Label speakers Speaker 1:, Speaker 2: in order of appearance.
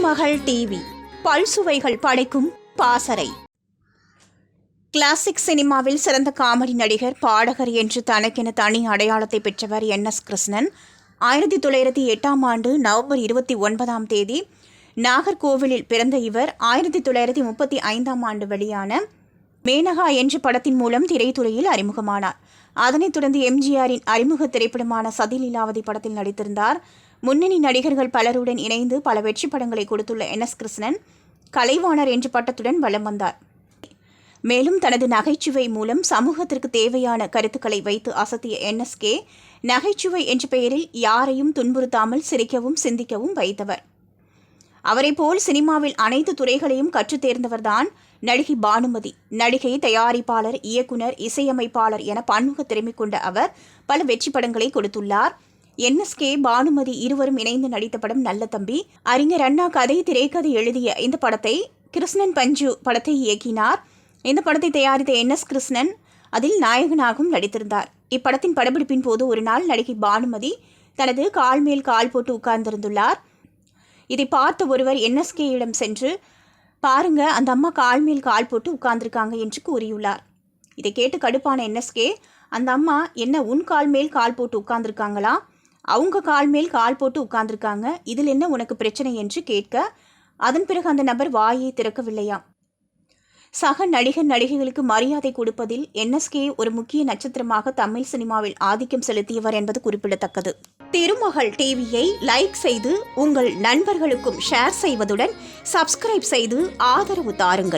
Speaker 1: திருமகள் TV பல்சுவைகள் படைக்கும் பாசறை. Classic சினிமாவில் சிறந்த காமெடி நடிகர், பாடகர் என்று தனக்கென தனி அடையாளத்தை பெற்றவர் என்.எஸ். கிருஷ்ணன். 1908ஆம் ஆண்டு நவம்பர் 29ஆம் தேதி நாகர்கோவிலில் பிறந்த இவர் 1935ஆம் ஆண்டு வெளியான மேனகா என்ற படத்தின் மூலம் திரைத்துறையில் அறிமுகமானார். அதனைத் தொடர்ந்து எம்ஜிஆரின் அறிமுக திரைப்படமான சதிலீலாவதி படத்தில் நடித்திருந்தார். முன்னணி நடிகர்கள் பலருடன் இணைந்து பல வெற்றி படங்களை கொடுத்துள்ள என்.எஸ். கிருஷ்ணன் கலைவாணர் என்ற பட்டத்துடன் வலம் வந்தார். மேலும் தனது நகைச்சுவை மூலம் சமூகத்திற்கு தேவையான கருத்துக்களை வைத்து அசத்திய என்.எஸ்.கே நகைச்சுவை என்ற பெயரில் யாரையும் துன்புறுத்தாமல் சிரிக்கவும் சிந்திக்கவும் வைத்தவர். அவரை போல் சினிமாவில் அனைத்து துறைகளையும் கற்றுத் தேர்ந்தவர்தான் நடிகை பானுமதி. நடிகை, தயாரிப்பாளர், இயக்குனர், இசையமைப்பாளர் என பன்முக திறமை கொண்ட அவர் பல வெற்றி படங்களை கொடுத்துள்ளார். என்.எஸ்.கே, பானுமதி இருவரும் இணைந்து நடித்த படம் நல்ல தம்பி. அறிஞர் அண்ணா கதை, திரைக்கதை எழுதிய இந்த படத்தை கிருஷ்ணன் பஞ்சு படத்தை இயக்கினார். இந்த படத்தை தயாரித்த என்.எஸ். கிருஷ்ணன் அதில் நாயகனாகவும் நடித்திருந்தார். இப்படத்தின் படப்பிடிப்பின் போது ஒரு நாள் நடிகை பானுமதி தனது கால் மேல் கால் போட்டு உட்கார்ந்திருந்துள்ளார். இதை பார்த்த ஒருவர் என்.எஸ்.கேயிடம் சென்று, பாருங்க, அந்த அம்மா கால் மேல் கால் போட்டு உட்கார்ந்திருக்காங்க என்று கூறியுள்ளார். இதை கேட்டு கடுப்பான என்.எஸ்.கே, அந்த அம்மா என்ன உன் கால் மேல் கால் போட்டு உட்கார்ந்திருக்காங்களா? அவங்க கால் மேல் கால் போட்டு உட்கார்ந்திருக்காங்க, இதில் என்ன உனக்கு பிரச்சனை என்று கேட்க, அதன் பிறகு அந்த நபர் வாயை திறக்கவில்லையாம். சக நடிகர் நடிகைகளுக்கு மரியாதை கொடுப்பதில் என்.எஸ்.கே ஒரு முக்கிய நட்சத்திரமாக தமிழ் சினிமாவில் ஆதிக்கம் செலுத்தியவர் என்பது குறிப்பிடத்தக்கது. திருமகள் டிவியை லைக் செய்து உங்கள் நண்பர்களுக்கும் ஷேர் செய்வதுடன் சப்ஸ்கிரைப் செய்து ஆதரவு தாருங்கள்.